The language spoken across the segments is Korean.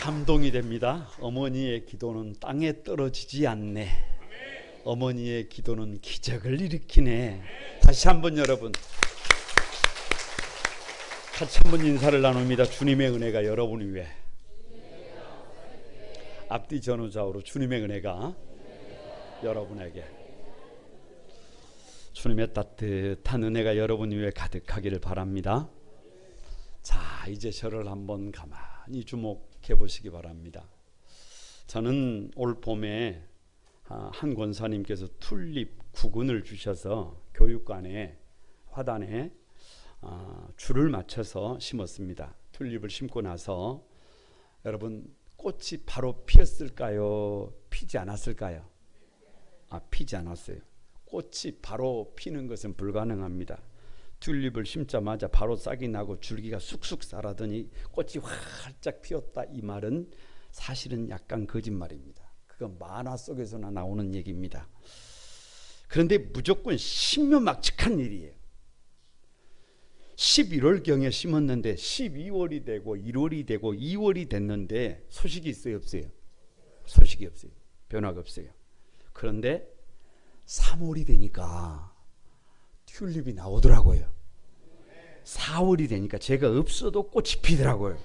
감동이 됩니다. 어머니의 기도는 땅에 떨어지지 않네. 어머니의 기도는 기적을 일으키네. 다시 한번 여러분 같이 한번 인사를 나눕니다. 주님의 은혜가 여러분 위에, 앞뒤 전후좌우로 주님의 은혜가 여러분에게, 주님의 따뜻한 은혜가 여러분 위에 가득하기를 바랍니다. 자, 이제 저를 한번 가만히 주목해 보시기 바랍니다. 저는 올 봄에 한 권사님께서 튤립 구근을 주셔서 교육관에 화단에 줄을 맞춰서 심었습니다. 튤립을 심고 나서 여러분 꽃이 바로 피었을까요? 피지 않았을까요? 피지 않았어요. 꽃이 바로 피는 것은 불가능합니다. 튤립을 심자마자 바로 싹이 나고 줄기가 쑥쑥 자라더니 꽃이 활짝 피었다, 이 말은 사실은 약간 거짓말입니다. 그건 만화 속에서나 나오는 얘기입니다. 그런데 무조건 신묘막측한 일이에요. 11월경에 심었는데 12월이 되고 1월이 되고 2월이 됐는데 소식이 있어요, 없어요? 소식이 없어요. 변화가 없어요. 그런데 3월이 되니까 튤립이 나오더라고요. 4월이 되니까 제가 없어도 꽃이 피더라고요.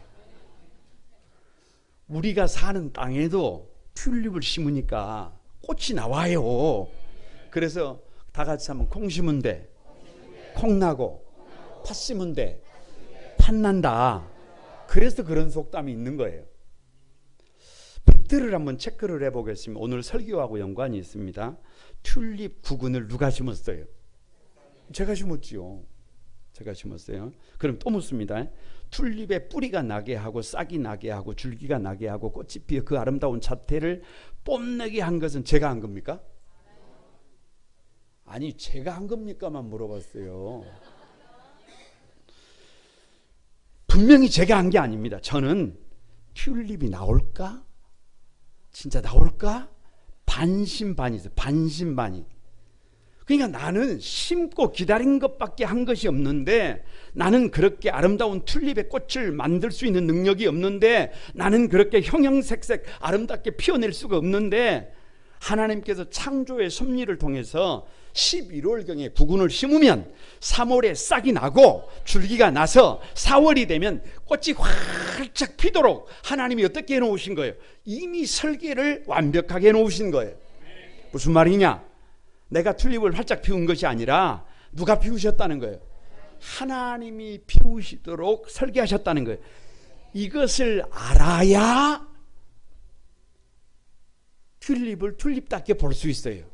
우리가 사는 땅에도 튤립을 심으니까 꽃이 나와요. 그래서 다 같이 한번 콩 심은 데 콩 나고, 팥 심은 데 팥 난다. 그래서 그런 속담이 있는 거예요. 팩트를 한번 체크를 해보겠습니다. 오늘 설교하고 연관이 있습니다. 튤립 구근을 누가 심었어요? 제가 심었지요. 제가 심었어요. 그럼 또 묻습니다. 튤립의 뿌리가 나게 하고 싹이 나게 하고 줄기가 나게 하고 꽃이 피어 그 아름다운 자태를 뽐내게 한 것은 제가 한 겁니까? 아니, 제가 한 겁니까만 물어봤어요. 분명히 제가 한 게 아닙니다. 저는 튤립이 나올까? 진짜 나올까? 반신반의죠. 반신반의. 그러니까 나는 심고 기다린 것밖에 한 것이 없는데, 나는 그렇게 아름다운 튤립의 꽃을 만들 수 있는 능력이 없는데, 나는 그렇게 형형색색 아름답게 피어낼 수가 없는데, 하나님께서 창조의 섭리를 통해서 11월경에 구근을 심으면 3월에 싹이 나고 줄기가 나서 4월이 되면 꽃이 활짝 피도록 하나님이 어떻게 해놓으신 거예요? 이미 설계를 완벽하게 해놓으신 거예요. 무슨 말이냐? 내가 튤립을 활짝 피운 것이 아니라 누가 피우셨다는 거예요? 하나님이 피우시도록 설계하셨다는 거예요. 이것을 알아야 튤립을 튤립답게 볼 수 있어요.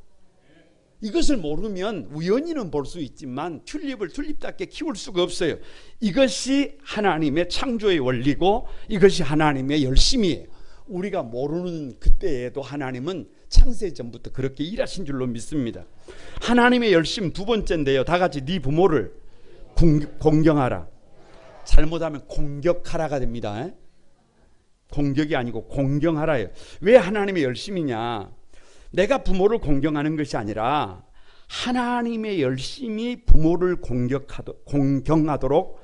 이것을 모르면 우연히는 볼 수 있지만 튤립을 튤립답게 키울 수가 없어요. 이것이 하나님의 창조의 원리고 이것이 하나님의 열심이에요. 우리가 모르는 그때에도 하나님은 창세 전부터 그렇게 일하신 줄로 믿습니다. 하나님의 열심 두 번째인데요. 다 같이 네 부모를 공경하라. 잘못하면 공격하라가 됩니다. 공격이 아니고 공경하라예요. 왜 하나님의 열심이냐? 내가 부모를 공경하는 것이 아니라 하나님의 열심이 부모를 공경하도록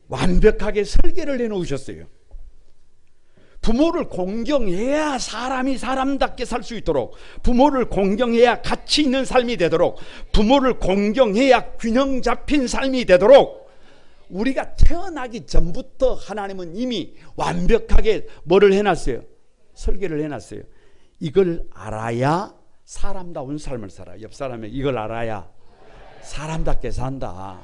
완벽하게 설계를 해놓으셨어요. 부모를 공경해야 사람이 사람답게 살 수 있도록, 부모를 공경해야 가치 있는 삶이 되도록, 부모를 공경해야 균형 잡힌 삶이 되도록 우리가 태어나기 전부터 하나님은 이미 완벽하게 뭐를 해놨어요? 설계를 해놨어요. 이걸 알아야 사람다운 삶을 살아. 옆 사람에 이걸 알아야 사람답게 산다.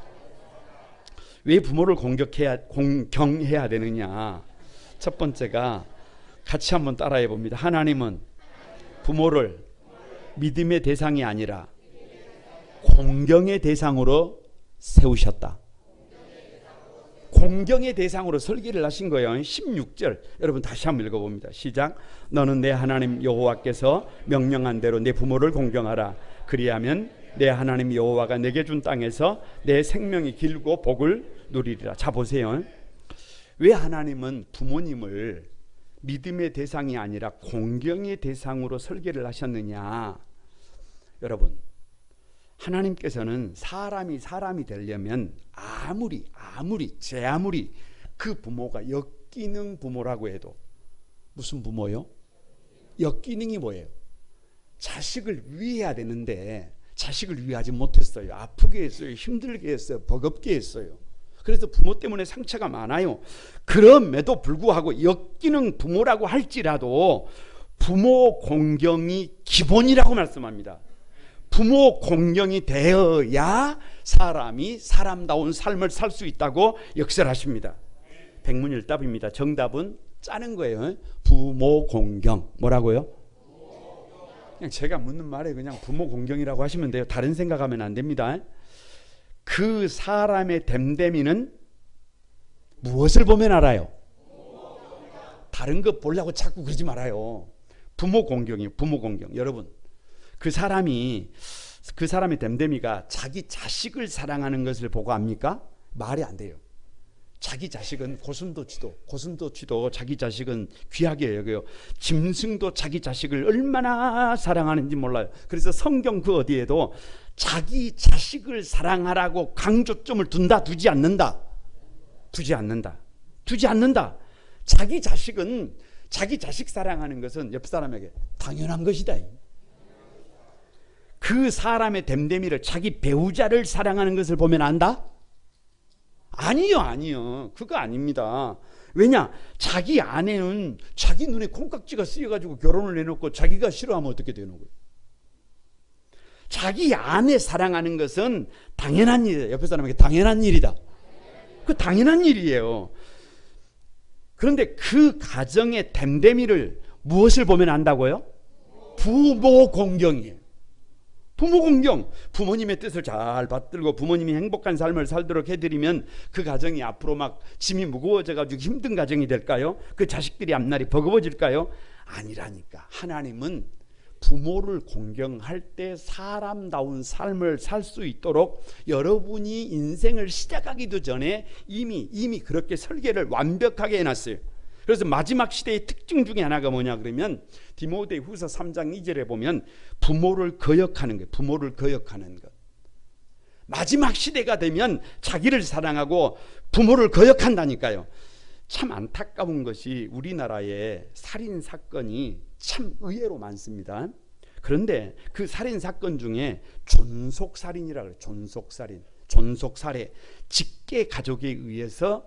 왜 부모를 공경해야 되느냐? 첫 번째가 같이 한번 따라해 봅니다. 하나님은 부모를 믿음의 대상이 아니라 공경의 대상으로 세우셨다. 공경의 대상으로 설계를 하신 거예요. 16절 여러분 다시 한번 읽어봅니다. 시작. 너는 내 하나님 여호와께서 명령한 대로 내 부모를 공경하라. 그리하면 내 하나님 여호와가 내게 준 땅에서 내 생명이 길고 복을 누리리라. 자 보세요. 왜 하나님은 부모님을 믿음의 대상이 아니라 공경의 대상으로 설계를 하셨느냐? 여러분, 하나님께서는 사람이 되려면 아무리 그 부모가 역기능 부모라고 해도 무슨 부모요? 역기능이 뭐예요? 자식을 위해야 되는데 자식을 위하지 못했어요. 아프게 했어요. 힘들게 했어요. 버겁게 했어요. 그래서 부모 때문에 상처가 많아요. 그럼에도 불구하고 역기능 부모라고 할지라도 부모 공경이 기본이라고 말씀합니다. 부모 공경이 되어야 사람이 사람다운 삶을 살 수 있다고 역설하십니다. 백문일답입니다. 정답은 짜는 거예요. 부모 공경. 뭐라고요? 그냥 제가 묻는 말에 그냥 부모 공경이라고 하시면 돼요. 다른 생각하면 안 됩니다. 그 사람의 됨됨이는 무엇을 보면 알아요? 다른 거 보려고 자꾸 그러지 말아요. 부모 공경이에요. 부모 공경. 여러분, 그 사람의 됨됨이가 자기 자식을 사랑하는 것을 보고 압니까? 말이 안 돼요. 자기 자식은 고슴도치도 자기 자식은 귀하게 여겨요. 짐승도 자기 자식을 얼마나 사랑하는지 몰라요. 그래서 성경 그 어디에도 자기 자식을 사랑하라고 강조점을 둔다, 두지 않는다. 자기 자식은, 자기 자식 사랑하는 것은 옆 사람에게 당연한 것이다. 그 사람의 됨됨이를, 자기 배우자를 사랑하는 것을 보면 안다? 아니요. 그거 아닙니다. 왜냐? 자기 아내는 자기 눈에 콩깍지가 쓰여가지고 결혼을 해놓고 자기가 싫어하면 어떻게 되는 거예요? 자기 아내 사랑하는 것은 당연한 일이다. 옆에 사람에게 당연한 일이다. 그 당연한 일이에요. 그런데 그 가정의 됨됨이를 무엇을 보면 안다고요? 부모 공경이에요. 부모 공경. 부모님의 뜻을 잘 받들고 부모님이 행복한 삶을 살도록 해드리면 그 가정이 앞으로 막 짐이 무거워져가지고 힘든 가정이 될까요? 그 자식들이 앞날이 버거워질까요? 아니라니까. 하나님은 부모를 공경할 때 사람다운 삶을 살 수 있도록 여러분이 인생을 시작하기도 전에 이미 그렇게 설계를 완벽하게 해놨어요. 그래서 마지막 시대의 특징 중에 하나가 뭐냐 그러면 디모데후서 3장 2절에 보면 부모를 거역하는 거예요. 부모를 거역하는 것. 마지막 시대가 되면 자기를 사랑하고 부모를 거역한다니까요. 참 안타까운 것이 우리나라의 살인 사건이 참 의외로 많습니다. 그런데 그 살인 사건 중에 존속살인이라고 해요. 존속살해, 직계 가족에 의해서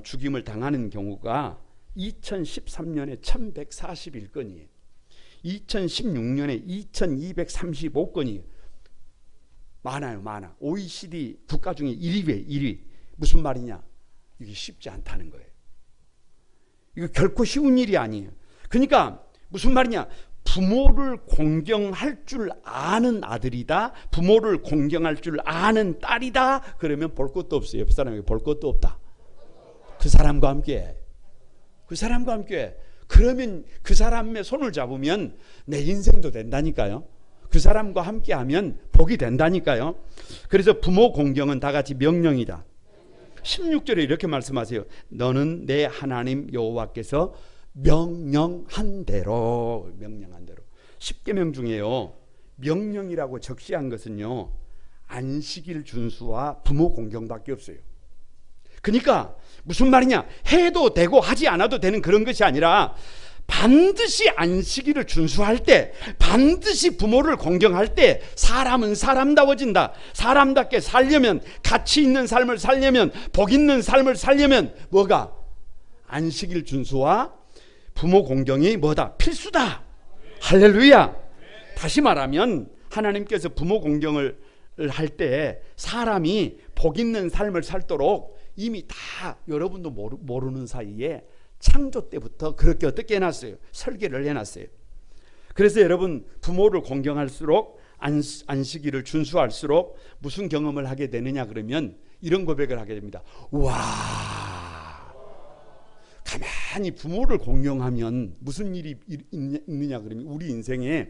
죽임을 당하는 경우가 2013년에 1141건이에요. 2016년에 2235건이에요. 많아. OECD 국가 중에 1위. 무슨 말이냐? 이게 쉽지 않다는 거예요. 이거 결코 쉬운 일이 아니에요. 그러니까 무슨 말이냐? 부모를 공경할 줄 아는 아들이다, 부모를 공경할 줄 아는 딸이다, 그러면 볼 것도 없어요. 옆 사람에게 볼 것도 없다. 그 사람과 함께. 그러면 그 사람의 손을 잡으면 내 인생도 된다니까요. 그 사람과 함께 하면 복이 된다니까요. 그래서 부모 공경은 다 같이 명령이다. 16절에 이렇게 말씀하세요. 너는 내 하나님 여호와께서 명령한 대로. 10계명 중에요, 명령이라고 적시한 것은요, 안식일 준수와 부모 공경밖에 없어요. 그러니까 무슨 말이냐? 해도 되고 하지 않아도 되는 그런 것이 아니라 반드시 안식일을 준수할 때, 반드시 부모를 공경할 때 사람은 사람다워진다. 사람답게 살려면, 가치 있는 삶을 살려면, 복 있는 삶을 살려면 뭐가? 안식일 준수와 부모 공경이 뭐다? 필수다. 할렐루야. 다시 말하면 하나님께서 부모 공경을 할 때 사람이 복 있는 삶을 살도록 이미 다 여러분도 모르는 사이에 창조 때부터 그렇게 어떻게 해놨어요? 설계를 해놨어요. 그래서 여러분, 부모를 공경할수록, 안식일을 준수할수록 무슨 경험을 하게 되느냐 그러면 이런 고백을 하게 됩니다. 와, 가만히 부모를 공경하면 무슨 일이 있느냐 그러면 우리 인생에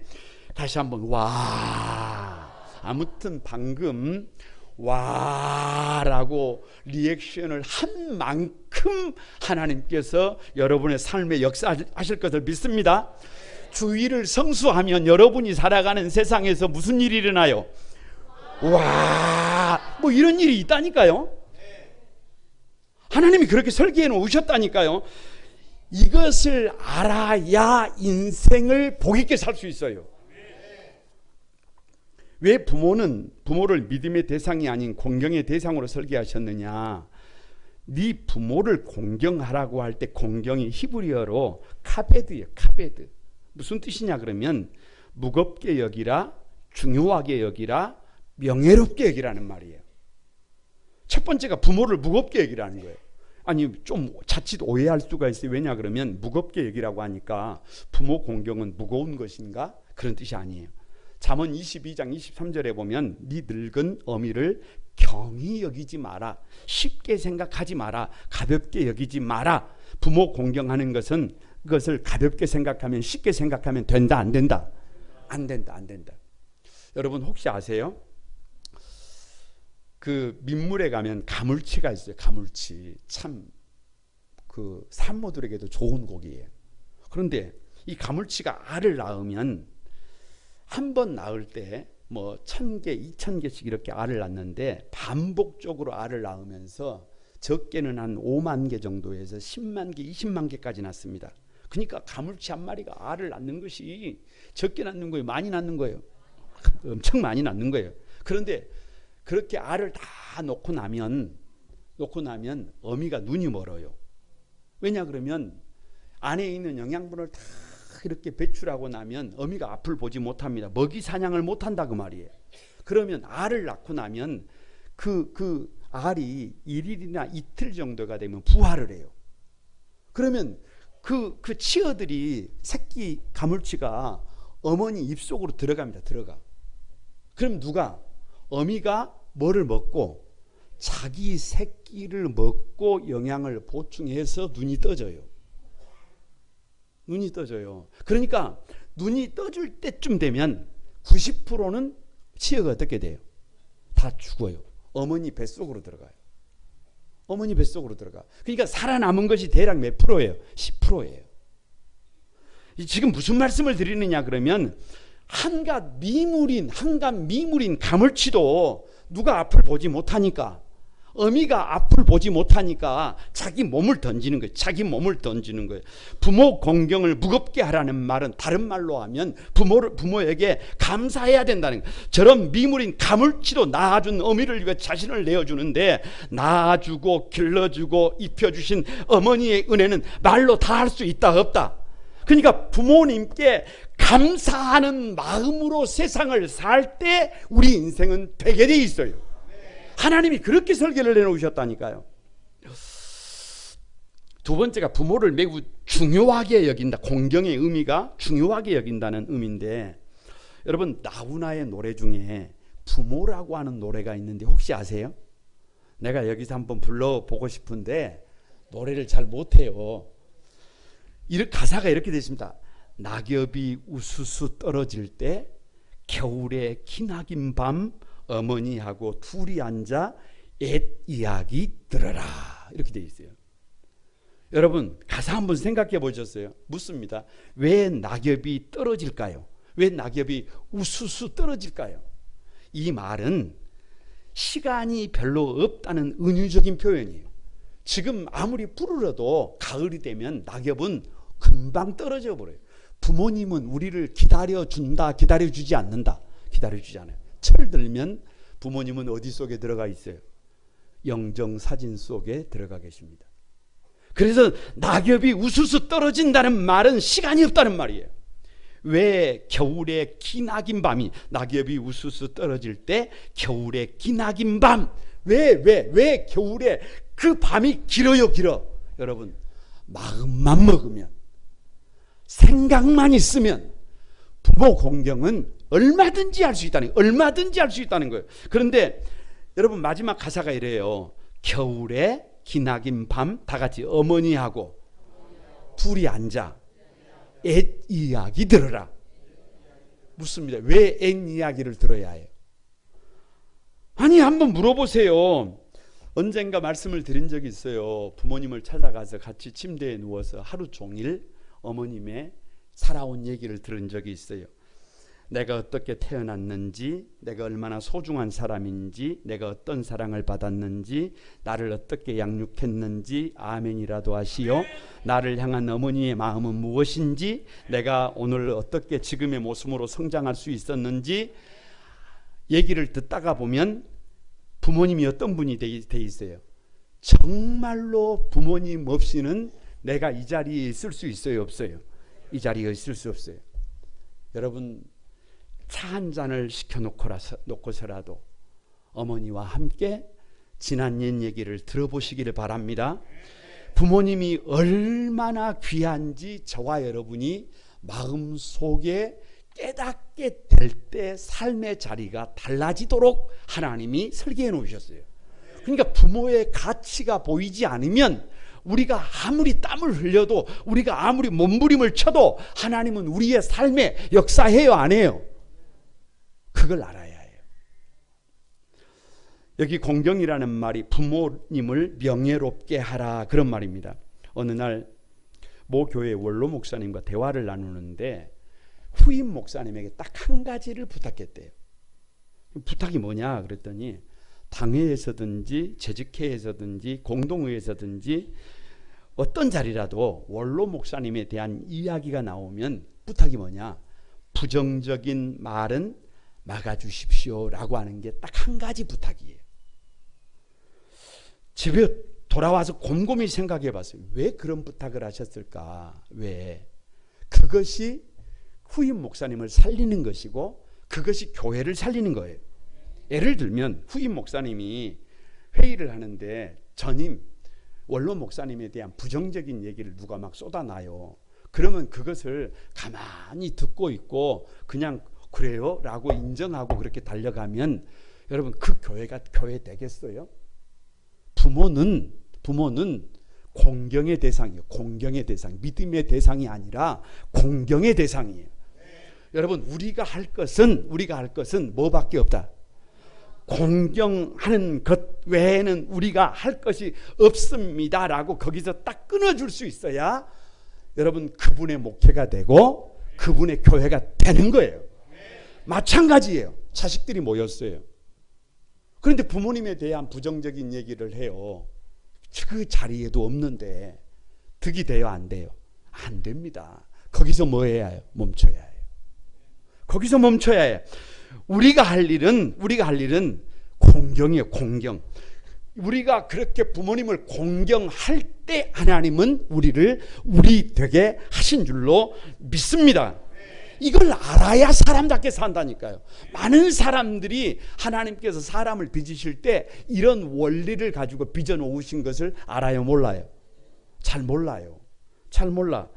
다시 한번 와. 아무튼 방금 와라고 리액션을 한 만큼 하나님께서 여러분의 삶에 역사하실 것을 믿습니다. 주의를 성수하면 여러분이 살아가는 세상에서 무슨 일이 일어나요? 와, 뭐 이런 일이 있다니까요. 하나님이 그렇게 설계해 놓으셨다니까요. 이것을 알아야 인생을 복 있게 살 수 있어요. 왜 부모를 믿음의 대상이 아닌 공경의 대상으로 설계하셨느냐? 네 부모를 공경하라고 할 때 공경이 히브리어로 카베드예요. 카베드. 무슨 뜻이냐 그러면 무겁게 여기라, 중요하게 여기라, 명예롭게 여기라는 말이에요. 첫 번째가 부모를 무겁게 여기라는 거예요. 아니 좀 자칫 오해할 수가 있어요. 왜냐 그러면 무겁게 여기라고 하니까 부모 공경은 무거운 것인가? 그런 뜻이 아니에요. 잠언 22장 23절에 보면 네 늙은 어미를 경히 여기지 마라. 쉽게 생각하지 마라. 가볍게 여기지 마라. 부모 공경하는 것은 그것을 가볍게 생각하면 쉽게 생각하면 된다 안 된다? 안 된다 안 된다. 여러분 혹시 아세요? 그 민물에 가면 가물치가 있어요. 가물치 참 그 산모들에게도 좋은 고기예요. 그런데 이 가물치가 알을 낳으면 한 번 낳을 때 뭐 1000개, 2000개씩 이렇게 알을 낳는데 반복적으로 알을 낳으면서 적게는 한 5만 개 정도에서 10만 개, 20만 개까지 낳습니다. 그러니까 가물치 한 마리가 알을 낳는 것이 적게 낳는 거예요, 많이 낳는 거예요? 엄청 많이 낳는 거예요. 그런데 그렇게 알을 다 놓고 나면 어미가 눈이 멀어요. 왜냐 그러면 안에 있는 영양분을 다 이렇게 배출하고 나면 어미가 앞을 보지 못합니다. 먹이 사냥을 못한다 그 말이에요. 그러면 알을 낳고 나면 그 알이 1일이나 이틀 정도가 되면 부화를 해요. 그러면 그 치어들이 새끼 가물치가 어머니 입속으로 들어갑니다. 들어가. 그럼 어미가 뭐를 먹고 자기 새끼를 먹고 영양을 보충해서 눈이 떠져요. 눈이 떠져요. 그러니까 눈이 떠질 때쯤 되면 90%는 치어가 어떻게 돼요? 다 죽어요. 어머니 뱃속으로 들어가요. 어머니 뱃속으로 들어가. 그러니까 살아남은 것이 대략 몇 프로예요? 10%예요. 지금 무슨 말씀을 드리느냐 그러면 한갓 미물인 가물치도 누가 앞을 보지 못하니까, 어미가 앞을 보지 못하니까 자기 몸을 던지는 거예요. 부모 공경을 무겁게 하라는 말은 다른 말로 하면 부모에게 감사해야 된다는 거예요. 저런 미물인 가물치도 낳아준 어미를 위해 자신을 내어주는데 낳아주고 길러주고 입혀주신 어머니의 은혜는 말로 다 할 수 있다 없다? 그러니까 부모님께 감사하는 마음으로 세상을 살 때 우리 인생은 되게 돼 있어요. 하나님이 그렇게 설계를 해놓으셨다니까요. 두 번째가 부모를 매우 중요하게 여긴다. 공경의 의미가 중요하게 여긴다는 의미인데, 여러분 나훈아의 노래 중에 부모라고 하는 노래가 있는데 혹시 아세요? 내가 여기서 한번 불러보고 싶은데 노래를 잘 못해요. 가사가 이렇게 되어 있습니다. 낙엽이 우수수 떨어질 때 겨울에 기나긴 밤 어머니하고 둘이 앉아 옛 이야기 들어라, 이렇게 되어 있어요. 여러분 가사 한번 생각해 보셨어요? 묻습니다. 왜 낙엽이 떨어질까요? 왜 낙엽이 우수수 떨어질까요? 이 말은 시간이 별로 없다는 은유적인 표현이에요. 지금 아무리 푸르러도 가을이 되면 낙엽은 금방 떨어져 버려요. 부모님은 우리를 기다려준다, 기다려주지 않는다? 기다려주지 않아요. 철 들면 부모님은 어디 속에 들어가 있어요? 영정사진 속에 들어가 계십니다. 그래서 낙엽이 우수수 떨어진다는 말은 시간이 없다는 말이에요. 왜 겨울에 기나긴 밤이, 낙엽이 우수수 떨어질 때 겨울에 기나긴 밤, 왜 겨울에 그 밤이 길어요? 여러분 마음만 먹으면, 생각만 있으면 부모 공경은 얼마든지 할 수 있다는 거예요. 그런데 여러분 마지막 가사가 이래요. 겨울에 기나긴 밤, 다 같이 어머니하고 둘이 앉아 옛 이야기 들어라. 묻습니다. 왜 옛 이야기를 들어야 해요? 아니 한번 물어보세요. 언젠가 말씀을 드린 적이 있어요. 부모님을 찾아가서 같이 침대에 누워서 하루 종일 어머님의 살아온 얘기를 들은 적이 있어요. 내가 어떻게 태어났는지, 내가 얼마나 소중한 사람인지, 내가 어떤 사랑을 받았는지, 나를 어떻게 양육했는지 아멘이라도 하시오. 나를 향한 어머니의 마음은 무엇인지, 내가 오늘 어떻게 지금의 모습으로 성장할 수 있었는지 얘기를 듣다가 보면 부모님이 어떤 분이 돼 있어요. 정말로 부모님 없이는 내가 이 자리에 있을 수 있어요, 없어요? 이 자리에 있을 수 없어요. 여러분, 차 한 잔을 시켜놓고서라도 어머니와 함께 지난 옛 얘기를 들어보시기를 바랍니다. 부모님이 얼마나 귀한지 저와 여러분이 마음속에 깨닫게 될 때 삶의 자리가 달라지도록 하나님이 설계해 놓으셨어요. 그러니까 부모의 가치가 보이지 않으면 우리가 아무리 땀을 흘려도, 우리가 아무리 몸부림을 쳐도 하나님은 우리의 삶에 역사해요, 안 해요? 그걸 알아야 해요. 여기 공경이라는 말이 부모님을 명예롭게 하라, 그런 말입니다. 어느 날 모 교회 원로 목사님과 대화를 나누는데 후임 목사님에게 딱 한 가지를 부탁했대요. 부탁이 뭐냐 그랬더니, 당회에서든지 재직회에서든지 공동회에서든지 어떤 자리라도 원로 목사님에 대한 이야기가 나오면 부탁이 뭐냐, 부정적인 말은 막아주십시오 라고 하는 게 딱 한 가지 부탁이에요. 집에 돌아와서 곰곰이 생각해 봤어요. 왜 그런 부탁을 하셨을까? 왜? 그것이 후임 목사님을 살리는 것이고 그것이 교회를 살리는 거예요. 예를 들면 후임 목사님이 회의를 하는데 전임 원로 목사님에 대한 부정적인 얘기를 누가 막 쏟아놔요. 그러면 그것을 가만히 듣고 있고 그냥 그래요 라고 인정하고 그렇게 달려가면 여러분, 그 교회가 교회 되겠어요? 부모는 공경의 대상이에요. 공경의 대상, 믿음의 대상이 아니라 공경의 대상이에요. 여러분, 우리가 할 것은 뭐밖에 없다. 공경하는 것 외에는 우리가 할 것이 없습니다 라고 거기서 딱 끊어줄 수 있어야 여러분, 그분의 목회가 되고 그분의 교회가 되는 거예요. 마찬가지예요. 자식들이 모였어요. 그런데 부모님에 대한 부정적인 얘기를 해요. 그 자리에도 없는데 득이 돼요, 안 돼요? 안 됩니다. 거기서 뭐 해야 해요? 멈춰야 해요. 거기서 멈춰야 해요. 우리가 할 일은 공경이에요. 공경. 우리가 그렇게 부모님을 공경할 때 하나님은 우리를 우리 되게 하신 줄로 믿습니다. 이걸 알아야 사람답게 산다니까요. 많은 사람들이 하나님께서 사람을 빚으실 때 이런 원리를 가지고 빚어 놓으신 것을 알아요, 몰라요? 잘 몰라요. 잘 몰라.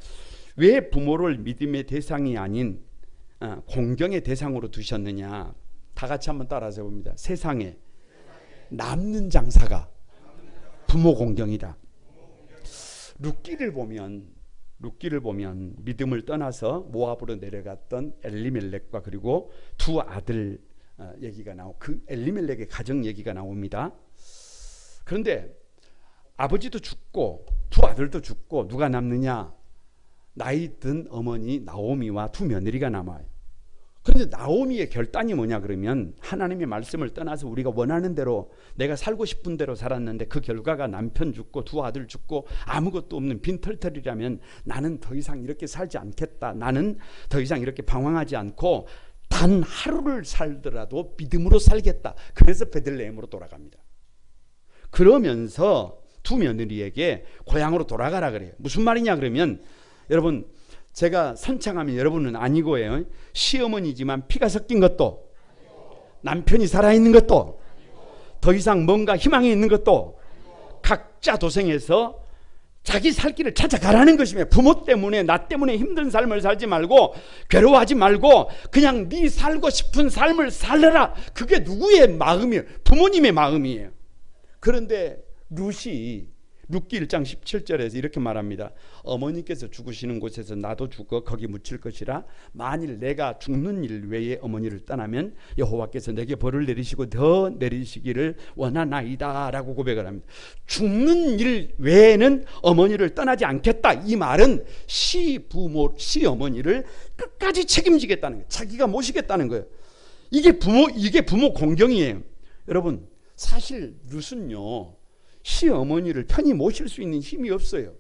왜 부모를 믿음의 대상이 아닌 공경의 대상으로 두셨느냐? 다 같이 한번 따라서 봅니다. 세상에 남는 장사가 부모 공경이다. 룻기를 보면 믿음을 떠나서 모압으로 내려갔던 엘리멜렉과 그리고 두 아들 얘기가 나오고 그 엘리멜렉의 가정 얘기가 나옵니다. 그런데 아버지도 죽고 두 아들도 죽고 누가 남느냐? 나이 든 어머니 나오미와 두 며느리가 남아요. 그런데 나오미의 결단이 뭐냐 그러면 하나님의 말씀을 떠나서 우리가 원하는 대로 내가 살고 싶은 대로 살았는데 그 결과가 남편 죽고 두 아들 죽고 아무것도 없는 빈털털이라면 나는 더 이상 이렇게 살지 않겠다. 나는 더 이상 이렇게 방황하지 않고 단 하루를 살더라도 믿음으로 살겠다. 그래서 베들레헴으로 돌아갑니다. 그러면서 두 며느리에게 고향으로 돌아가라 그래요. 무슨 말이냐 그러면 여러분, 제가 선창하면 여러분은 아니고요. 시어머니지만 피가 섞인 것도, 남편이 살아있는 것도, 더 이상 뭔가 희망이 있는 것도, 각자 도생해서 자기 살 길을 찾아가라는 것이며, 부모 때문에 나 때문에 힘든 삶을 살지 말고 괴로워하지 말고 그냥 네 살고 싶은 삶을 살려라. 그게 누구의 마음이에요? 부모님의 마음이에요. 그런데 룻이 룻기 1장 17절에서 이렇게 말합니다. 어머니께서 죽으시는 곳에서 나도 죽어 거기 묻힐 것이라. 만일 내가 죽는 일 외에 어머니를 떠나면 여호와께서 내게 벌을 내리시고 더 내리시기를 원하나이다 라고 고백을 합니다. 죽는 일 외에는 어머니를 떠나지 않겠다. 이 말은 시어머니를 끝까지 책임지겠다는 거예요. 자기가 모시겠다는 거예요. 이게 부모 공경이에요. 여러분, 사실 룻은요 시어머니를 편히 모실 수 있는 힘이 없어요.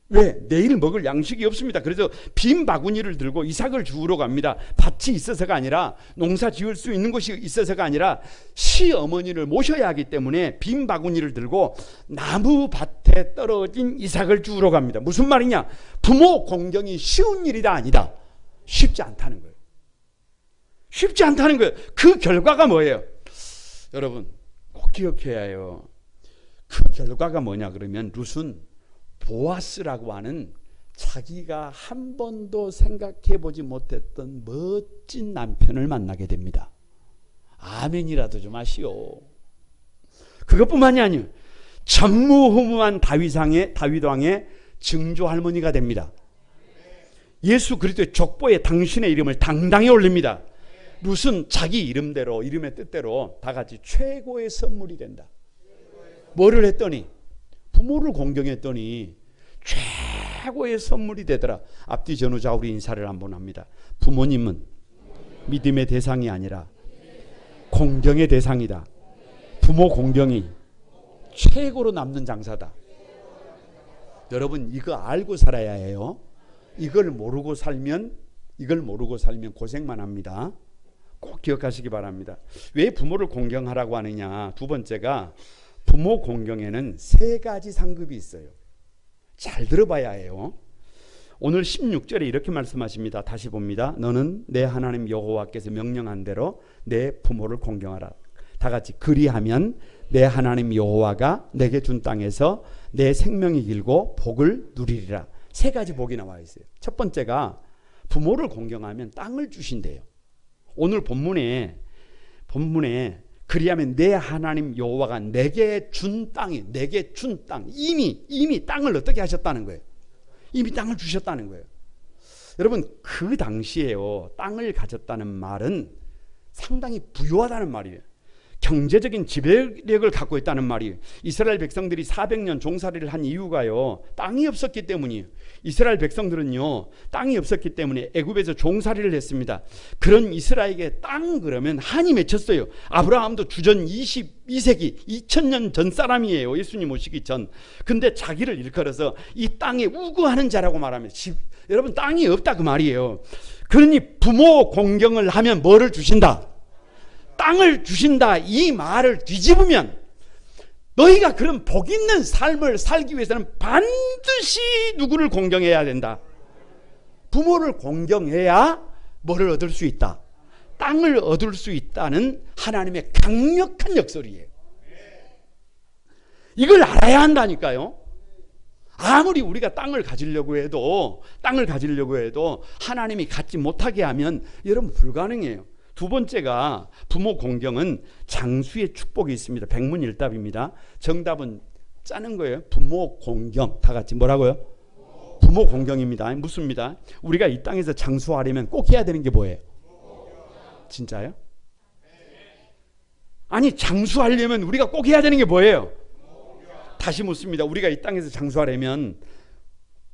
왜? 내일 먹을 양식이 없습니다. 그래서 빈 바구니를 들고 이삭을 주우러 갑니다. 밭이 있어서가 아니라, 농사 지을 수 있는 곳이 있어서가 아니라 시어머니를 모셔야 하기 때문에 빈 바구니를 들고 나무 밭에 떨어진 이삭을 주우러 갑니다. 무슨 말이냐? 부모 공경이 쉬운 일이다 아니다. 쉽지 않다는 거예요. 쉽지 않다는 거예요. 그 결과가 뭐예요? 여러분 꼭 기억해야 해요. 그 결과가 뭐냐 그러면 룻은 보아스라고 하는 자기가 한 번도 생각해 보지 못했던 멋진 남편을 만나게 됩니다. 아멘이라도 좀 하시오. 그것뿐만이 아니에요. 전무후무한 다윗 왕의 증조 할머니가 됩니다. 예수 그리스도의 족보에 당신의 이름을 당당히 올립니다. 룻은 자기 이름대로, 이름의 뜻대로 다 같이 최고의 선물이 된다. 뭐를 했더니? 부모를 공경했더니 최고의 선물이 되더라. 앞뒤 전후 좌우리 인사를 한번 합니다. 부모님은 믿음의 대상이 아니라 공경의 대상이다. 부모 공경이 최고로 남는 장사다. 여러분 이거 알고 살아야 해요. 이걸 모르고 살면 고생만 합니다. 꼭 기억하시기 바랍니다. 왜 부모를 공경하라고 하느냐? 두 번째가 부모 공경에는 세 가지 상급이 있어요. 잘 들어봐야 해요. 오늘 16절에 이렇게 말씀하십니다. 다시 봅니다. 너는 내 하나님 여호와께서 명령한 대로 내 부모를 공경하라. 다 같이 그리하면 내 하나님 여호와가 내게 준 땅에서 내 생명이 길고 복을 누리리라. 세 가지 복이 나와 있어요. 첫 번째가 부모를 공경하면 땅을 주신대요. 오늘 본문에 그리하면 내 하나님 여호와가 내게 준 땅이 이미 땅을 어떻게 하셨다는 거예요? 이미 땅을 주셨다는 거예요. 여러분 그 당시에요 땅을 가졌다는 말은 상당히 부유하다는 말이에요. 경제적인 지배력을 갖고 있다는 말이에요. 이스라엘 백성들이 400년 종살이를 한 이유가요 땅이 없었기 때문이에요. 이스라엘 백성들은요 땅이 없었기 때문에 애굽에서 종살이를 했습니다. 그런 이스라엘에게 땅 그러면 한이 맺혔어요. 아브라함도 주전 22세기 2000년 전 사람이에요. 예수님 오시기 전. 근데 자기를 일컬어서 이 땅에 우거하는 자라고 말하면 여러분 땅이 없다 그 말이에요. 그러니 부모 공경을 하면 뭐를 주신다? 땅을 주신다. 이 말을 뒤집으면 너희가 그런 복 있는 삶을 살기 위해서는 반드시 누구를 공경해야 된다? 부모를 공경해야 뭐를 얻을 수 있다? 땅을 얻을 수 있다는 하나님의 강력한 역설이에요. 이걸 알아야 한다니까요. 아무리 우리가 땅을 가지려고 해도 하나님이 갖지 못하게 하면 여러분 불가능해요. 두 번째가 부모 공경은 장수의 축복이 있습니다. 백문일답입니다. 정답은 짜는 거예요. 부모 공경. 다 같이 뭐라고요? 부모 공경입니다. 묻습니다. 우리가 이 땅에서 장수하려면 꼭 해야 되는 게 뭐예요? 진짜요? 아니 장수하려면 우리가 꼭 해야 되는 게 뭐예요? 다시 묻습니다. 우리가 이 땅에서 장수하려면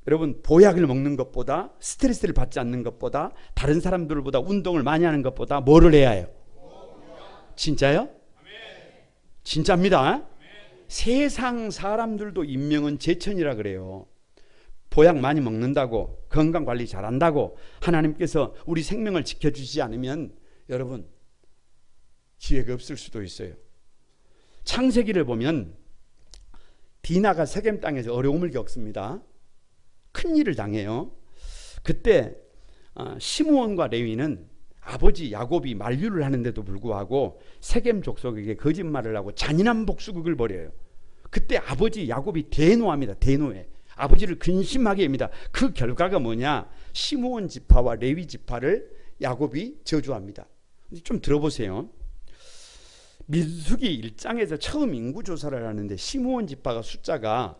여러분 보약을 먹는 것보다 스트레스를 받지 않는 것보다 다른 사람들보다 운동을 많이 하는 것보다 뭐를 해야 해요? 진짜요? 진짜입니다. 세상 사람들도 인명은 제천이라 그래요. 보약 많이 먹는다고 건강관리 잘한다고 하나님께서 우리 생명을 지켜주지 않으면 여러분 기회가 없을 수도 있어요. 창세기를 보면 디나가 세겜 땅에서 어려움을 겪습니다. 큰일을 당해요. 그때 시므온과 레위는 아버지 야곱이 만류를 하는데도 불구하고 세겜 족속에게 거짓말을 하고 잔인한 복수극을 벌여요. 그때 아버지 야곱이 대노합니다. 대노해. 아버지를 근심하게 합니다. 그 결과가 뭐냐? 시므온 지파와 레위 지파를 야곱이 저주합니다. 좀 들어보세요. 민수기 1장에서 처음 인구조사를 하는데 시므온 지파가 숫자가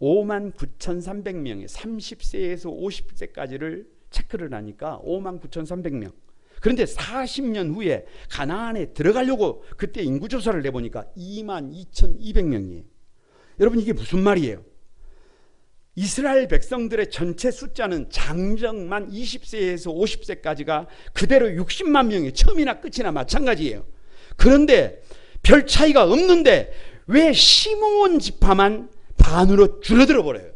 59,300명이 30세에서 50세까지를 체크를 하니까 59,300명. 그런데 40년 후에 가나안에 들어가려고 그때 인구조사를 내보니까 22,200명이에요. 여러분, 이게 무슨 말이에요? 이스라엘 백성들의 전체 숫자는 장정만 20세에서 50세까지가 그대로 60만 명이 처음이나 끝이나 마찬가지예요. 그런데 별 차이가 없는데 왜 시므온 지파만 반으로 줄어들어 버려요?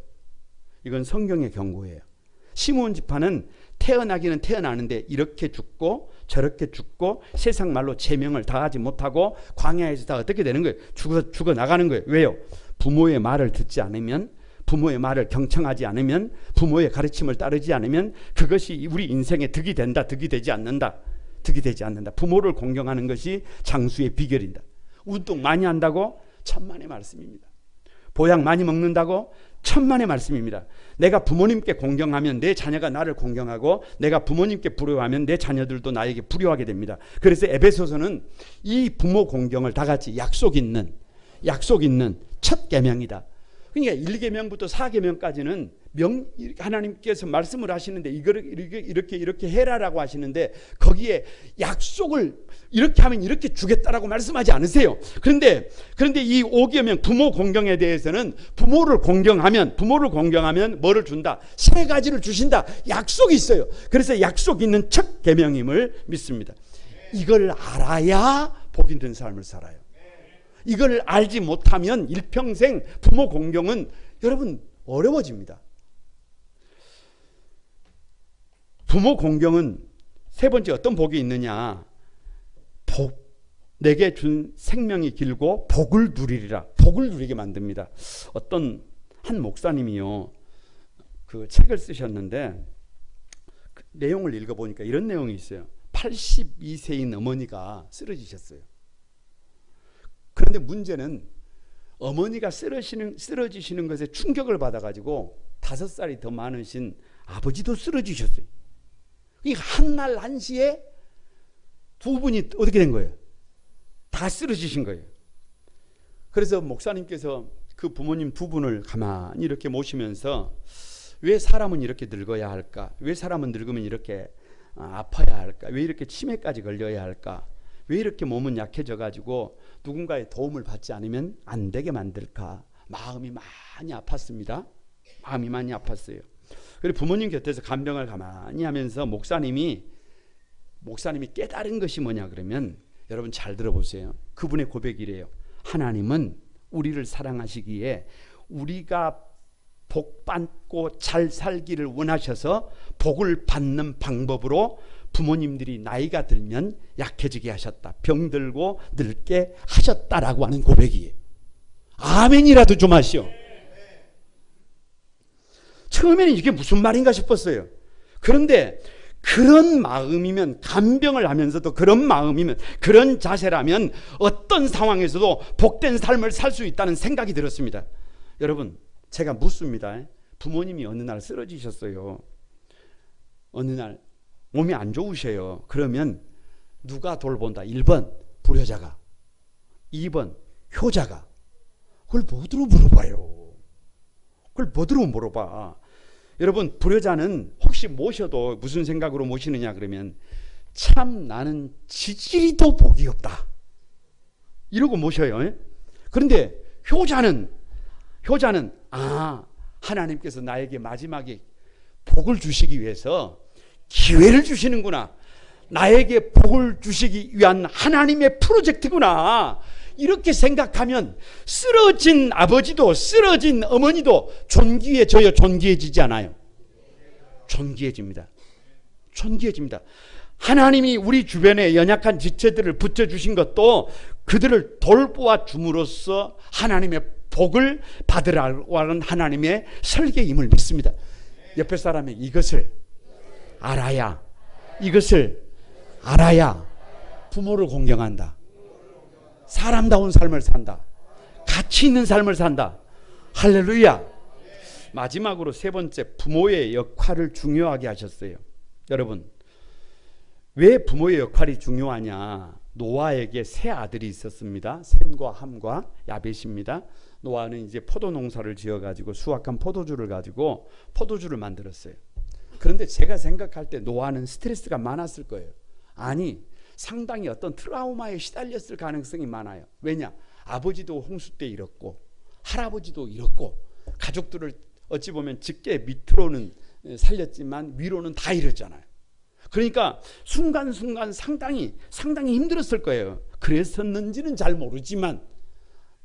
이건 성경의 경고예요. 시므온 지파는 태어나기는 태어나는데 이렇게 죽고 저렇게 죽고 세상 말로 제명을 다하지 못하고 광야에서 다 어떻게 되는 거예요? 죽어 나가는 거예요. 왜요? 부모의 말을 듣지 않으면, 부모의 말을 경청하지 않으면, 부모의 가르침을 따르지 않으면 그것이 우리 인생에 득이 된다, 득이 되지 않는다. 득이 되지 않는다. 부모를 공경하는 것이 장수의 비결이다. 운동 많이 한다고? 천만의 말씀입니다. 보약 많이 먹는다고? 천만의 말씀입니다. 내가 부모님께 공경하면 내 자녀가 나를 공경하고, 내가 부모님께 불효하면 내 자녀들도 나에게 불효하게 됩니다. 그래서 에베소서는 이 부모 공경을 다 같이 약속 있는 첫 계명이다. 그러니까 1계명부터 4계명까지는 하나님께서 말씀을 하시는데 이렇게 해라라고 하시는데 거기에 약속을 이렇게 하면 이렇게 주겠다라고 말씀하지 않으세요. 그런데 이 5계명 부모 공경에 대해서는 부모를 공경하면 뭐를 준다? 3가지를 주신다. 약속이 있어요. 그래서 약속 있는 첫 계명임을 믿습니다. 이걸 알아야 복 있는 삶을 살아요. 이걸 알지 못하면 일평생 부모 공경은 여러분 어려워집니다. 부모 공경은 세 번째 어떤 복이 있느냐? 내게 준 생명이 길고 복을 누리리라. 복을 누리게 만듭니다. 어떤 한 목사님이요, 그 책을 쓰셨는데 그 내용을 읽어보니까 이런 내용이 있어요. 82세인 어머니가 쓰러지셨어요. 그런데 문제는 어머니가 쓰러지시는 것에 충격을 받아가지고 5살이 더 많으신 아버지도 쓰러지셨어요. 그러니까 한날 한시에 두 분이 어떻게 된 거예요? 다 쓰러지신 거예요. 그래서 목사님께서 그 부모님 두 분을 가만히 이렇게 모시면서 왜 사람은 이렇게 늙어야 할까? 왜 사람은 늙으면 이렇게 아파야 할까? 왜 이렇게 치매까지 걸려야 할까? 왜 이렇게 몸은 약해져 가지고 누군가의 도움을 받지 않으면 안 되게 만들까? 마음이 많이 아팠습니다. 마음이 많이 아팠어요. 그리고 부모님 곁에서 간병을 가만히 하면서 목사님이 깨달은 것이 뭐냐 그러면, 여러분 잘 들어보세요. 그분의 고백이래요. 하나님은 우리를 사랑하시기에 우리가 복 받고 잘 살기를 원하셔서 복을 받는 방법으로 부모님들이 나이가 들면 약해지게 하셨다. 병들고 늙게 하셨다라고 하는 고백이에요. 아멘이라도 좀 하시오. 처음에는 이게 무슨 말인가 싶었어요. 그런데 그런 마음이면, 간병을 하면서도 그런 마음이면, 그런 자세라면 어떤 상황에서도 복된 삶을 살 수 있다는 생각이 들었습니다. 여러분, 제가 묻습니다. 부모님이 어느 날 쓰러지셨어요. 어느 날 몸이 안 좋으셔요. 그러면 누가 돌본다? 1번 불효자가, 2번 효자가. 그걸 뭐들어 물어봐요? 그걸 뭐들어 물어봐? 여러분, 불효자는 혹시 모셔도 무슨 생각으로 모시느냐 그러면, 참 나는 지질이도 복이 없다 이러고 모셔요. 그런데 효자는 하나님께서 나에게 마지막에 복을 주시기 위해서 기회를 주시는구나, 나에게 복을 주시기 위한 하나님의 프로젝트구나, 이렇게 생각하면 쓰러진 아버지도 쓰러진 어머니도 존귀해져요? 존귀해지지 않아요? 존귀해집니다. 하나님이 우리 주변에 연약한 지체들을 붙여주신 것도 그들을 돌보아 줌으로써 하나님의 복을 받으라고 하는 하나님의 설계임을 믿습니다. 옆에 사람에게 이것을 알아야 부모를 공경한다, 사람다운 삶을 산다, 가치 있는 삶을 산다. 할렐루야. 마지막으로 세 번째, 부모의 역할을 중요하게 하셨어요. 여러분, 왜 부모의 역할이 중요하냐? 노아에게 세 아들이 있었습니다. 셈과 함과 야벳입니다. 노아는 이제 포도 농사를 지어가지고 수확한 포도주를 가지고 포도주를 만들었어요. 그런데 제가 생각할 때 노아는 스트레스가 많았을 거예요. 아니, 상당히 어떤 트라우마에 시달렸을 가능성이 많아요. 왜냐? 아버지도 홍수 때 잃었고 할아버지도 잃었고 가족들을 어찌 보면 직계 밑으로는 살렸지만 위로는 다 잃었잖아요. 그러니까 순간순간 상당히 힘들었을 거예요. 그랬었는지는 잘 모르지만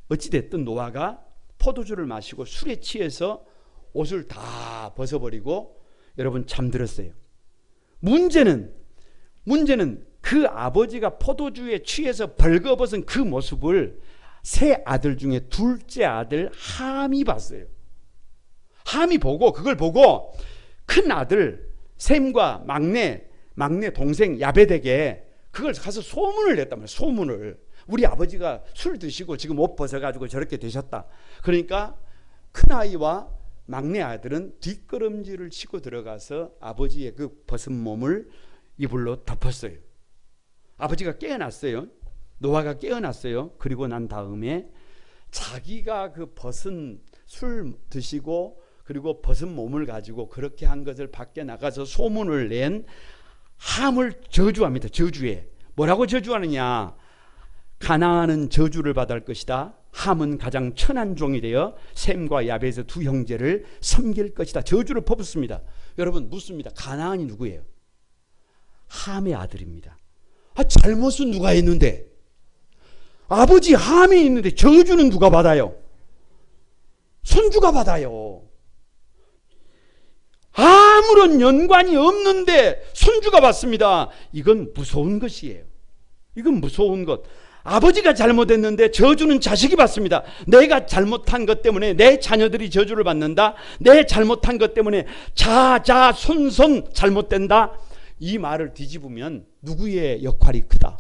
어찌됐든 노아가 포도주를 마시고 술에 취해서 옷을 다 벗어버리고 여러분 잠들었어요. 문제는 그 아버지가 포도주에 취해서 벌거벗은 그 모습을 세 아들 중에 둘째 아들 함이 봤어요. 함이 보고 그걸 보고 큰 아들 셈과 막내 동생 야베덱에 그걸 가서 소문을 냈단 말이에요. 소문을. 우리 아버지가 술 드시고 지금 옷 벗어가지고 저렇게 되셨다. 그러니까 큰아이와 막내 아들은 뒷걸음질을 치고 들어가서 아버지의 그 벗은 몸을 이불로 덮었어요. 아버지가 깨어났어요. 노아가 깨어났어요. 그리고 난 다음에 자기가 그 벗은 술 드시고 그리고 벗은 몸을 가지고 그렇게 한 것을 밖에 나가서 소문을 낸 함을 저주합니다. 저주해. 뭐라고 저주하느냐? 가나안은 저주를 받을 것이다. 함은 가장 천한 종이 되어 셈과 야벳의 두 형제를 섬길 것이다. 저주를 퍼붓습니다. 여러분 묻습니다. 가나안이 누구예요? 함의 아들입니다. 잘못은 누가 했는데? 아버지 함이 있는데 저주는 누가 받아요? 손주가 받아요. 아무런 연관이 없는데 손주가 받습니다. 이건 무서운 것이에요. 이건 무서운 것. 아버지가 잘못했는데 저주는 자식이 받습니다. 내가 잘못한 것 때문에 내 자녀들이 저주를 받는다. 내 잘못한 것 때문에 자손 잘못된다. 이 말을 뒤집으면 누구의 역할이 크다?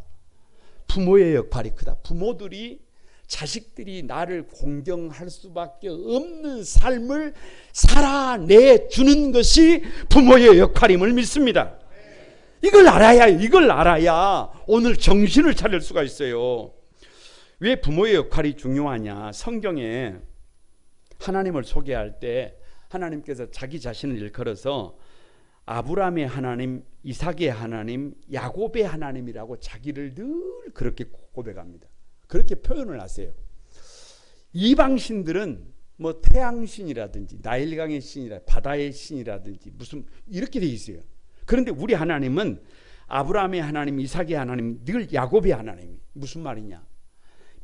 부모의 역할이 크다. 부모들이 자식들이 나를 공경할 수밖에 없는 삶을 살아내주는 것이 부모의 역할임을 믿습니다. 이걸 알아야 오늘 정신을 차릴 수가 있어요. 왜 부모의 역할이 중요하냐? 성경에 하나님을 소개할 때 하나님께서 자기 자신을 일컬어서 아브라함의 하나님, 이삭의 하나님, 야곱의 하나님이라고 자기를 늘 그렇게 고백합니다. 그렇게 표현을 하세요. 이방신들은 뭐 태양신이라든지 나일강의 신이라 바다의 신이라든지 무슨 이렇게 돼 있어요. 그런데 우리 하나님은 아브라함의 하나님, 이삭의 하나님, 늘 야곱의 하나님. 무슨 말이냐?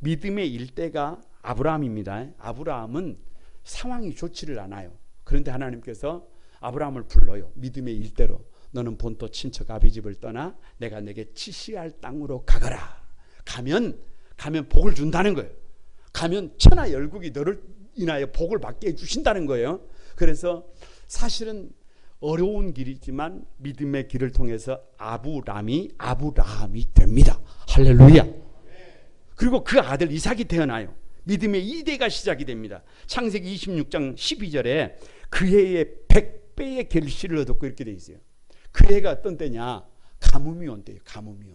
믿음의 일대가 아브라함입니다. 아브라함은 상황이 좋지를 않아요. 그런데 하나님께서 아브라함을 불러요. 믿음의 일대로 너는 본토 친척 아비집을 떠나 내가 내게 지시할 땅으로 가거라. 가면 복을 준다는 거예요. 가면 천하 열국이 너를 인하여 복을 받게 해주신다는 거예요. 그래서 사실은 어려운 길이지만 믿음의 길을 통해서 아브라함이 됩니다. 할렐루야. 그리고 그 아들 이삭이 태어나요. 믿음의 이대가 시작이 됩니다. 창세기 26장 12절에 그 해에 100배의 결실을 얻었고 이렇게 돼 있어요. 그 해가 어떤 때냐? 가뭄이 온 때예요. 가뭄이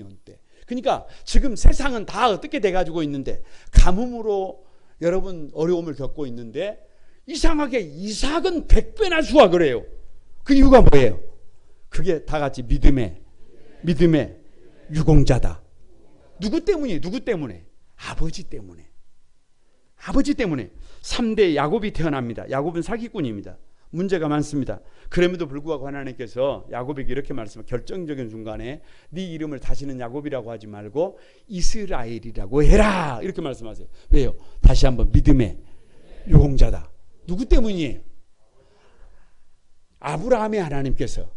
온 때. 그러니까 지금 세상은 다 어떻게 돼가지고 있는데 가뭄으로 여러분 어려움을 겪고 있는데 이상하게 이삭은 100배나 수확을 해요. 그 이유가 뭐예요? 그게 다 같이 믿음의 유공자다. 누구 때문이에요? 누구 때문에? 아버지 때문에. 3대 야곱이 태어납니다. 야곱은 사기꾼입니다. 문제가 많습니다. 그럼에도 불구하고 하나님께서 야곱에게 이렇게 말씀하세요. 결정적인 순간에 네 이름을 다시는 야곱이라고 하지 말고 이스라엘이라고 해라. 이렇게 말씀하세요. 왜요? 다시 한번 믿음의 유공자다. 누구 때문이에요? 아브라함의 하나님께서,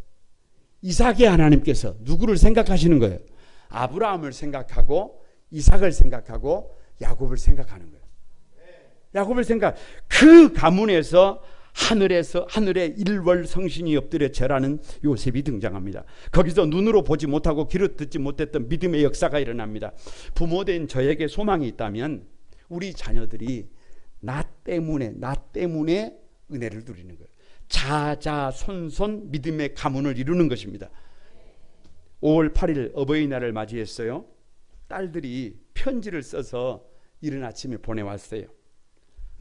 이삭의 하나님께서 누구를 생각하시는 거예요? 아브라함을 생각하고 이삭을 생각하고 야곱을 생각하는 거예요. 그 가문에서 하늘에 일월 성신이 엎드려 절하는 요셉이 등장합니다. 거기서 눈으로 보지 못하고 귀로 듣지 못했던 믿음의 역사가 일어납니다. 부모된 저에게 소망이 있다면 우리 자녀들이 나 때문에 은혜를 누리는 거예요. 자손 믿음의 가문을 이루는 것입니다. 5월 8일 어버이날을 맞이했어요. 딸들이 편지를 써서 이른 아침에 보내왔어요.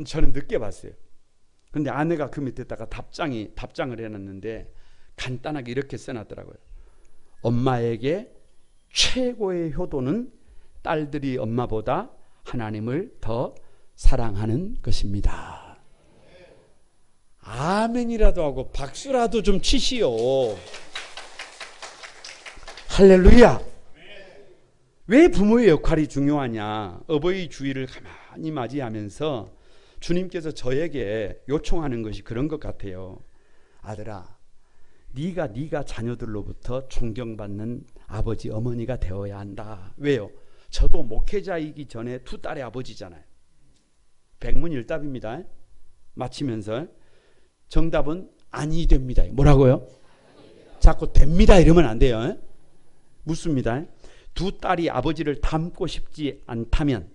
저는 늦게 봤어요. 근데 아내가 그 밑에다가 답장을 해놨는데 간단하게 이렇게 써놨더라고요. 엄마에게 최고의 효도는 딸들이 엄마보다 하나님을 더 사랑하는 것입니다. 아멘이라도 하고 박수라도 좀 치시오. 할렐루야. 왜 부모의 역할이 중요하냐? 어버이 주일을 가만히 맞이하면서 주님께서 저에게 요청하는 것이 그런 것 같아요. 아들아, 네가 자녀들로부터 존경받는 아버지 어머니가 되어야 한다. 왜요? 저도 목회자이기 전에 두 딸의 아버지잖아요. 백문일답입니다. 마치면서 정답은 아니 됩니다. 뭐라고요? 자꾸 됩니다 이러면 안 돼요. 묻습니다. 두 딸이 아버지를 닮고 싶지 않다면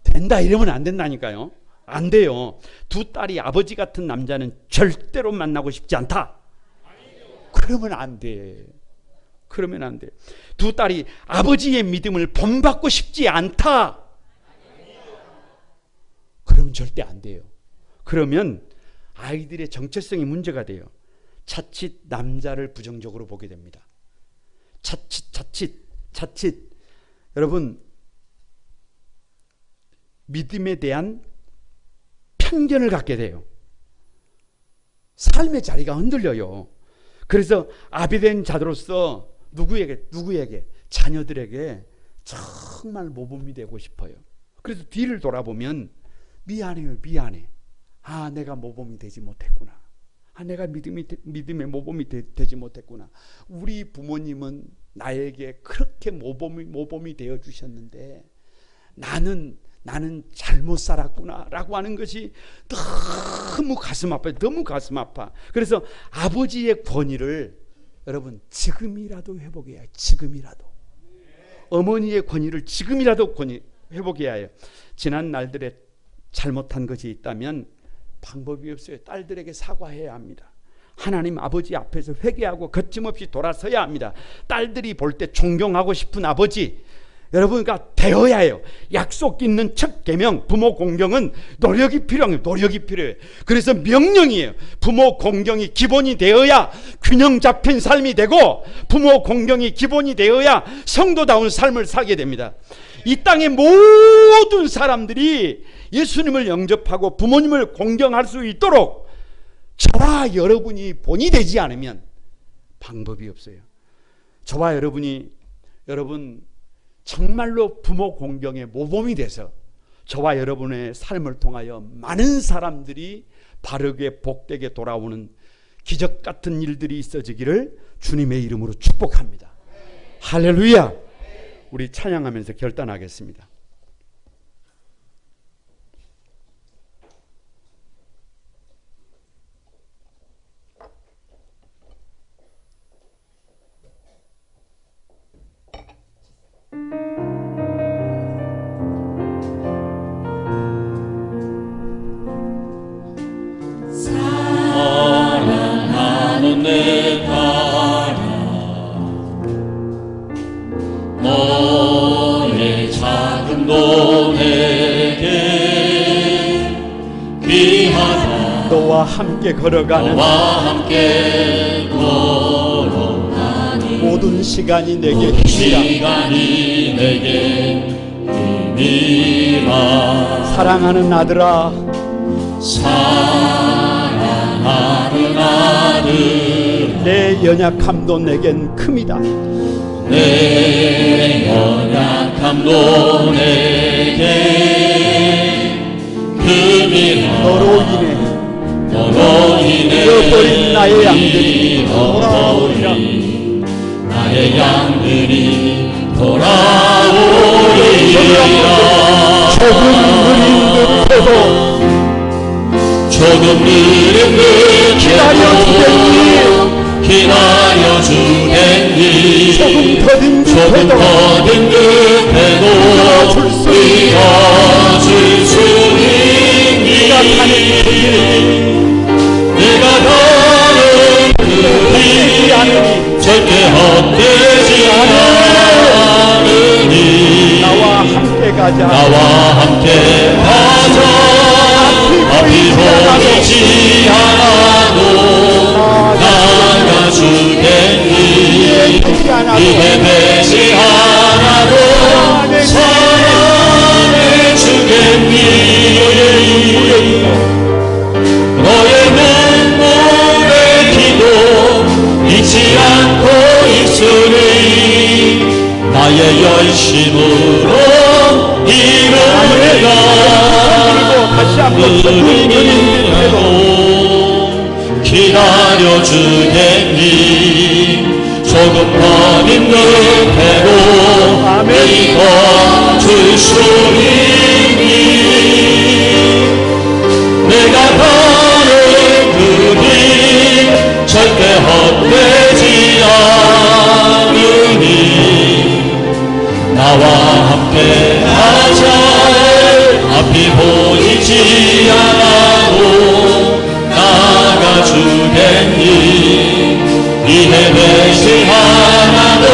된다 이러면 안 된다니까요. 안 돼요. 두 딸이 아버지 같은 남자는 절대로 만나고 싶지 않다. 그러면 안 돼. 그러면 안 돼. 두 딸이 아버지의 믿음을 본받고 싶지 않다. 그러면 절대 안 돼요. 그러면 아이들의 정체성이 문제가 돼요. 자칫 남자를 부정적으로 보게 됩니다. 자칫 여러분 믿음에 대한 편견을 갖게 돼요. 삶의 자리가 흔들려요. 그래서 아비된 자로서 누구에게 자녀들에게 정말 모범이 되고 싶어요. 그래서 뒤를 돌아보면 미안해. 아, 내가 모범이 되지 못했구나. 아, 내가 믿음의 모범이 되지 못했구나. 우리 부모님은 나에게 그렇게 모범이 되어 주셨는데 나는 잘못 살았구나 라고 하는 것이 너무 가슴 아파요. 너무 가슴 아파. 그래서 아버지의 권위를 여러분 지금이라도 회복해야 해요. 지금이라도. 어머니의 권위를 지금이라도 회복해야 해요. 지난 날들에 잘못한 것이 있다면 방법이 없어요. 딸들에게 사과해야 합니다. 하나님 아버지 앞에서 회개하고 거침없이 돌아서야 합니다. 딸들이 볼 때 존경하고 싶은 아버지 여러분과 되어야 해요. 약속 있는 첫 계명 부모 공경은 노력이 필요해요. 노력이 필요해요. 그래서 명령이에요. 부모 공경이 기본이 되어야 균형 잡힌 삶이 되고 부모 공경이 기본이 되어야 성도다운 삶을 살게 됩니다. 이 땅의 모든 사람들이 예수님을 영접하고 부모님을 공경할 수 있도록 저와 여러분이 본이 되지 않으면 방법이 없어요. 저와 여러분이 정말로 부모 공경의 모범이 돼서 저와 여러분의 삶을 통하여 많은 사람들이 바르게 복되게 돌아오는 기적 같은 일들이 있어지기를 주님의 이름으로 축복합니다. 할렐루야. 우리 찬양하면서 결단하겠습니다. 사랑하는 내 딸아 너의 작은도 내게 귀하다. 너와 함께 걸어가는 모든 시간이 내게 힘이라. 사랑하는 아들아 사랑하는 아들 내 연약함도 내겐 큼이다. 내 연약함도 내게 큼이라. 너로 인해 잃어버린 나의 양들이 돌아오리라. 나의 양들이 돌아오리라. 조금 느린 듯 기다려 주겠니. 조금 더딘 듯해도 이어줄 수 있니. 내가 가는 그 길 절대 헛되지 않으니. 나와 하자. 나와 함께 하자. 앞이 보이지 않아도 나가주겠니. 이해 되지 않아도 사랑해주겠니. 너의 눈물의 기도 잊지 않고 있으니 나의 열심으로 이루리라. 다시 한번 기다려주겠니. 조금 더 힘든 대로 믿어줄 수 있니. 내가 가는 그 길 절대 헛되지 않으니 나와 함께 하자. 앞이 보이지 않아도 나가주겠니. 이해되지 않아도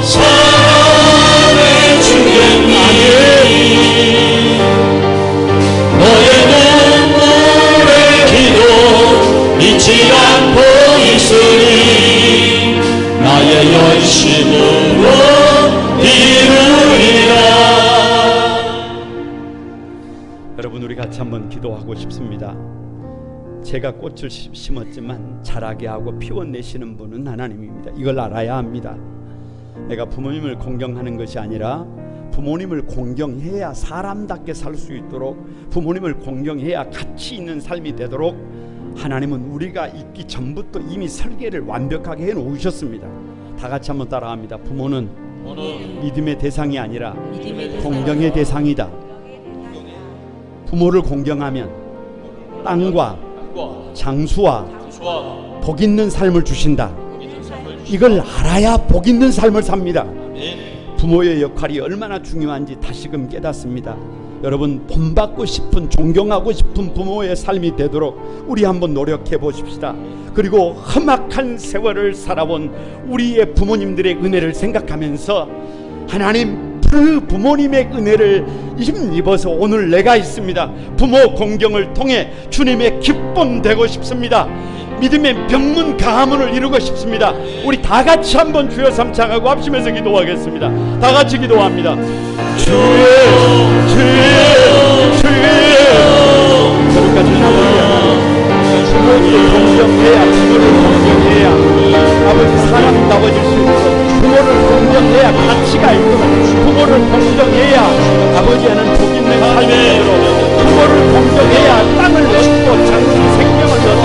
사랑해주겠니. 너의 눈물의 기도 잊지 않고 있으니 나의 열심으로 이루리라. 여러분, 우리 같이 한번 기도하고 싶습니다. 제가 꽃을 심었지만 자라게 하고 피워내시는 분은 하나님입니다. 이걸 알아야 합니다. 내가 부모님을 공경하는 것이 아니라 부모님을 공경해야 사람답게 살 수 있도록, 부모님을 공경해야 가치 있는 삶이 되도록 하나님은 우리가 있기 전부터 이미 설계를 완벽하게 해놓으셨습니다. 다 같이 한번 따라합니다. 부모는 믿음의 대상이 아니라 공경의 대상이다. 부모를 공경하면 땅과 장수와 복 있는 삶을 주신다. 이걸 알아야 복 있는 삶을 삽니다. 부모의 역할이 얼마나 중요한지 다시금 깨닫습니다. 여러분, 본받고 싶은, 존경하고 싶은 부모의 삶이 되도록 우리 한번 노력해 보십시다. 그리고 험악한 세월을 살아본 우리의 부모님들의 은혜를 생각하면서 하나님, 그 부모님의 은혜를 힘입어서 오늘 내가 있습니다. 부모 공경을 통해 주님의 기쁨 되고 싶습니다. 믿음의 병문 가문을 이루고 싶습니다. 우리 다 같이 한번 주여 삼창하고 합심해서 기도하겠습니다. 다 같이 기도합니다. 주여, 주여, 주여. 저기까지 부모를 공경해야, 부모를 공경해야 아버지 사랑다워질 수 있도록, 부모를 공경해야 가치가 있도록, 부모를 공경해야 아버지와는 복 있는 삶이 되도록, 부모를 공경해야 땅을 얻고 장수 생명을 얻고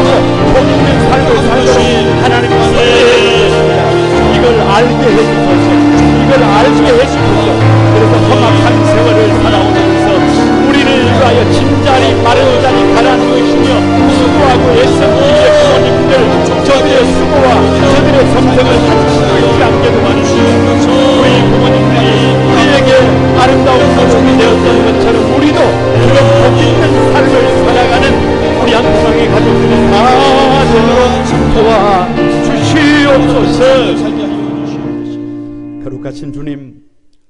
복 있는 삶을 살도록 하나님은 선택해주셨습니다. 이걸 알게 해주소서. 이걸 알게 해주소서. 그래서 험악한 세월을 살아오면서 우리를 위하여 진자리 마른 자리 가라앉으시며 수고하고 애쓴 우리의 부모님들, 저들의 수고와 저들의 섬성을 가지시고 있지 않게 도와주시고, 우리 부모님들이 우리에게 아름다운 모습이 되었던 것처럼 우리도 그런 복 있는 삶을 살아가는 우리 한국의 가족들이 다 되도록 도와주시옵소서. 거룩하신 주님,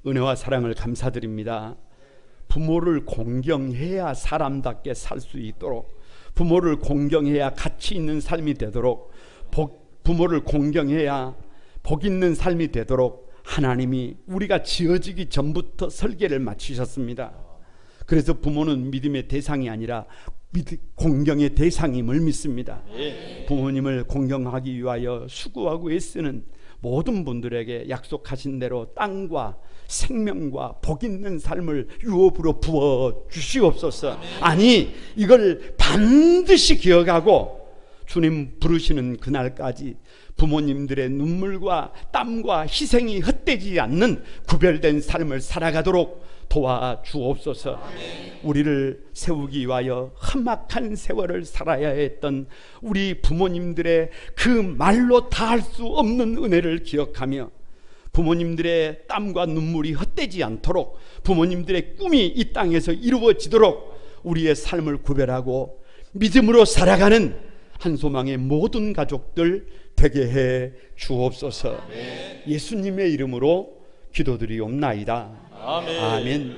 은혜와 사랑을 감사드립니다. 부모를 공경해야 사람답게 살 수 있도록, 부모를 공경해야 가치 있는 삶이 되도록, 부모를 공경해야 복 있는 삶이 되도록 하나님이 우리가 지어지기 전부터 설계를 마치셨습니다. 그래서 부모는 믿음의 대상이 아니라 공경의 대상임을 믿습니다. 부모님을 공경하기 위하여 수고하고 애쓰는 모든 분들에게 약속하신 대로 땅과 생명과 복 있는 삶을 유업으로 부어 주시옵소서. 아니, 이걸 반드시 기억하고 주님 부르시는 그날까지 부모님들의 눈물과 땀과 희생이 헛되지 않는 구별된 삶을 살아가도록 도와주옵소서. 우리를 세우기 위하여 험악한 세월을 살아야 했던 우리 부모님들의 그 말로 다할 수 없는 은혜를 기억하며 부모님들의 땀과 눈물이 헛되지 않도록, 부모님들의 꿈이 이 땅에서 이루어지도록 우리의 삶을 구별하고 믿음으로 살아가는 한소망의 모든 가족들 되게 해 주옵소서. 예수님의 이름으로 기도드리옵나이다. 아멘.